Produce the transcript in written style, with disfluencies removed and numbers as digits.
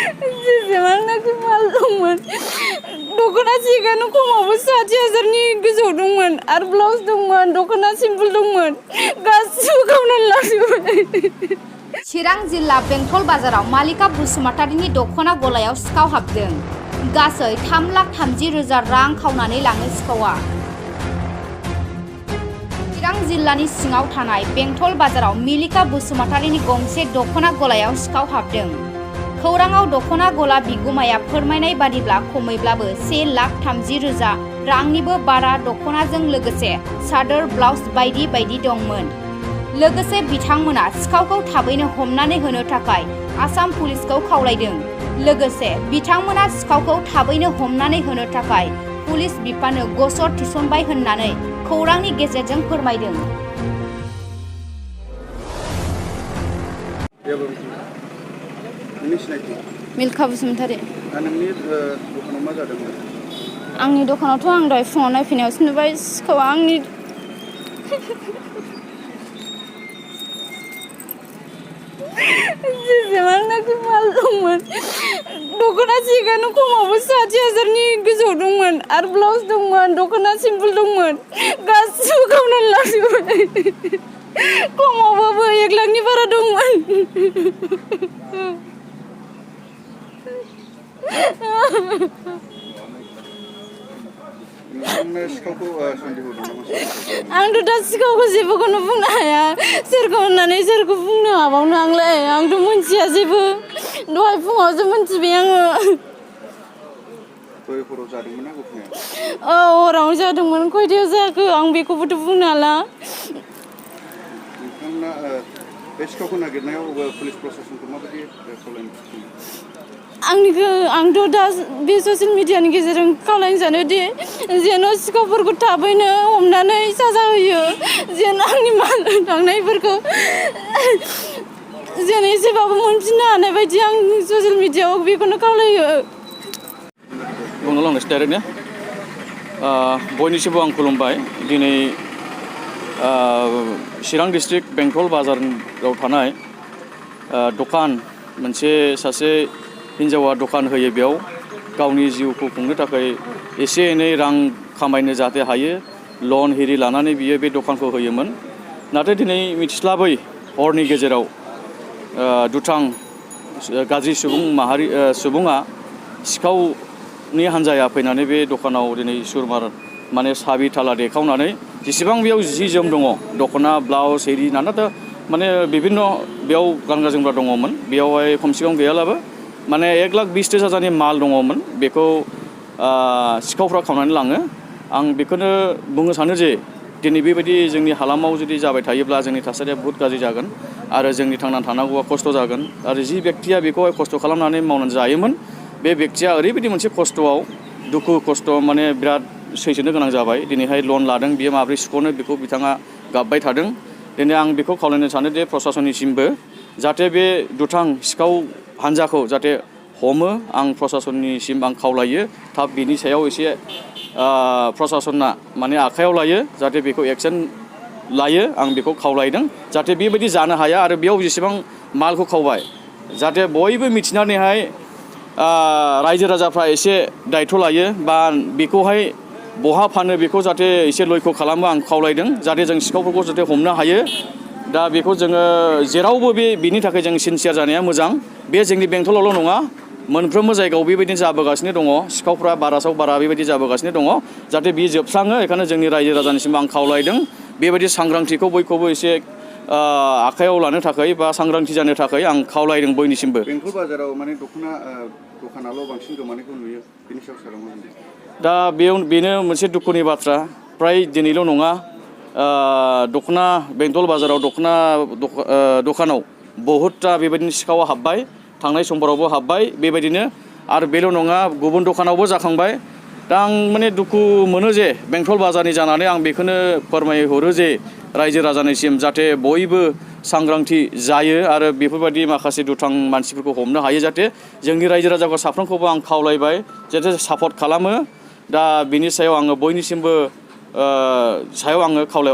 जेसेबांनाखि माल दंमोन दख'ना सिगानो खमावबो 60,000नि गोजौआव दंमोन आरो ब्लाउस दंमोन दख'ना सिम्पोल दंमोन गासिबो खावनानै लांजोबबाय। चिरां जिल्ला बेंटल बाजाराव मालिका बसुमतारीनि दख'ना गलायाव सिखाव हाबदों। गासै 3,30,000 रां खावनानै लाङो सिखावा। चिरां जिल्लानि सिङाव थानाय बेंटल बाजाराव मालिका बसुमतारीनि गंसे दख'ना गलायाव सिखाव हाबदों। खौराङाव दख'ना गला बिगुमाया फोरमायनाय बादिब्ला खमैब्लाबो 1,30,000 रांनिबो बारा दख'नाजों लोगोसे सादोर ब्लाउस बायदि बायदि दंमोन। लोगोसे बिथांमोना सिखावखौ थाबैनो हमनानै होनो थाखाय आसाम पुलिसखौ खावलायदों। लोगोसे बिथांमोना सिखावखौ थाबैनो हमनानै होनो थाखाय पुलिस बिफाननो गसर थिसनबाय होननानै खौरांनि गेजेरजों फोरमायदों। मिल्का बसुमतारी। नोंनि दखानाव मा जादोंमोन? आंनि दखानावथ' आं दहाय फुङाव नायफैनायावसो नुबाय सिखावा आंनि जेसेबांनाखि माल दंमोन दख'ना सिगानो खमावबो 60,000नि गोजौआव दंमोन आरो ब्लाउस दंमोन दख'ना सिम्पोल दंमोन गासिबो खावनानै लांजोबबाय। खमावबाबो 1 लाखनि बारा दंमोन। आंथ' दा सिखावखौ जेबोखौनो बुंनो हाया सोरखौ होननानै सोरखौ बुंनो हाबावनो आंलाय आंथ' मोनथिया जेबो दहाय फुङावसो मोनथिबाय आङो। औ हरावनो जादोंमोन खयथायाव जाखो आं बेखौबोथ' बुंनो हाला। बे सिखावखौ नागिरनायाव पुलिस प्रशासनखौ माबायदि खावलायनो? आंथ' दा बे ससियेल मिडियानि गेजेरजों खावलायनो सानो दि जेन' सिखावफोरखौ थाबैनो हमनानै साजा होयो जेन' आंनि माल थांनायफोरखौ जेन' एसेबाबो मोनफिननो हानाय बायदि आं ससियेल मिडियाआव बेखौनो खावलायो। बुंनो लांनोसै डाइरेक्टनो बयनिसिमबो आं खुलुमबाय। दिनै चिरां डिस्ट्रिक्ट बेंटल बाजाराव थानाय दखान मोनसे सासे हिन्जावा दखान होयो। बेयाव गावनि जिउखौ खुंनो थाखाय एसे एनै रां खामायनो जाहाथे हायो लन हिरि लानानै बियो बे दखानखौ होयोमोन। नाथाय दिनै मिथिस्लाबै हरनि गेजेराव दुथां गाज्रि सुबुङा सिखावनि हान्जाया फैनानै बे दखानाव दिनै सुरमार माने साबि थाला देखावनानै जेसेबां बेयाव जि जोम दङ दख'ना ब्लाउस हिरि नानाथा माने बिभिन्न बेयाव गानग्रा जोमग्रा दङमोन। बेयावहाय खमसे खम गैयालाबो माने 1,20,000 माल दङमोन। बेखौ सिखावफ्रा खावनानै लाङो। आं बेखौनो बुंनो सानो जे दिनै बेबायदि जोंनि हालामाव जुदि जाबाय थायोब्ला जोंनि थासारिया बहुत गाज्रि जागोन आरो जोंनि थांनानै थानांगौआ खस्थ' जागोन। आरो जि बेक्तिया बेखौहाय खस्थ' खालामनानै मावनानै जायोमोन बे बेक्तिया ओरैबायदि मोनसे खस्थ'आव दुखु खस्थ' माने बिराद सैसोनो गोनां जाबाय। दिनैहाय लन लादों बियो माब्रै सुख'नो बेखौ बिथाङा गाबबाय थादों। दिनै आं बेखौ खावलायनो सानो जे प्रशासननिसिमबो जाहाथे बे दुथां सिखाव हान्जाखौ जाहाथे हमो। आं प्रशासननिसिम आं खावलायो थाब बिनि सायाव एसे प्रशासना माने आखायाव लायो जाहाथे बेखौ एक्सन लायो। आं बेखौ खावलायदों जाहाथे बेबायदि जानो हाया आरो बेयाव जेसेबां मालखौ खावबाय जाहाथे बयबो मिथिनानैहाय रायजो राजाफ्रा एसे दायथ' लायो बा बेखौहाय बहा फानो बेखौ जाहाथे एसे लयख' खालामो। आं खावलायदों जाहाथे जों सिखावफोरखौ जाहाथे हमनो हायो। दा बेखौ जोङो जेरावबो बिनि थाखाय जों सिनसियार जानाया मोजां। बे जोंनि बेंटलावल' नङा मोनफ्रोमबो जायगायाव बेबायदिनो जाबोगासिनो दङ। सिखावफ्रा बारासाव बारा बेबायदि जाबोगासिनो दङ। जाहाथे बियो जोबस्राङो बेखायनो जोंनि रायजो राजानिसिम आं खावलायदों बेबायदि सांग्रांथिखौ बयखौबो एसे आखायाव लानो थाखाय बा सांग्रांथि जानो थाखाय आं खावलायदों बयनिसिमबो। बेंटल बाजाराव माने दखानाल' बांसिन गोमानायखौ नुयो बेनि सायाव सारांगौ। दा बेनो मोनसे दुखुनि बाथ्रा। फ्राय दिनैल' नङा दख'ना बेंटल बाजाराव दखानाव बहुतथा बेबायदिनो सिखावा हाबबाय। थांनाय समफोरावबो हाबबाय बेबायदिनो आरो बेल' नङा गुबुन दखानावबो जाखांबाय। दा आं माने दुखु मोनो जे बेंटल बाजारनि जानानै आं बेखौनो फोरमायहरो जे रायजो राजानिसिम जाहाथे बयबो सांग्रांथि जायो आरो बेफोरबायदि माखासे दुथां मानसिफोरखौ हमनो हायो। जाहाथे जोंनि रायजो राजाखौ साफ्रोमखौबो आं खावलायबाय जाहाथे सापर्ट खालामो। दा बिनि सायाव आङो बयनिसिमबो सायाव आङो खावलायहरनाय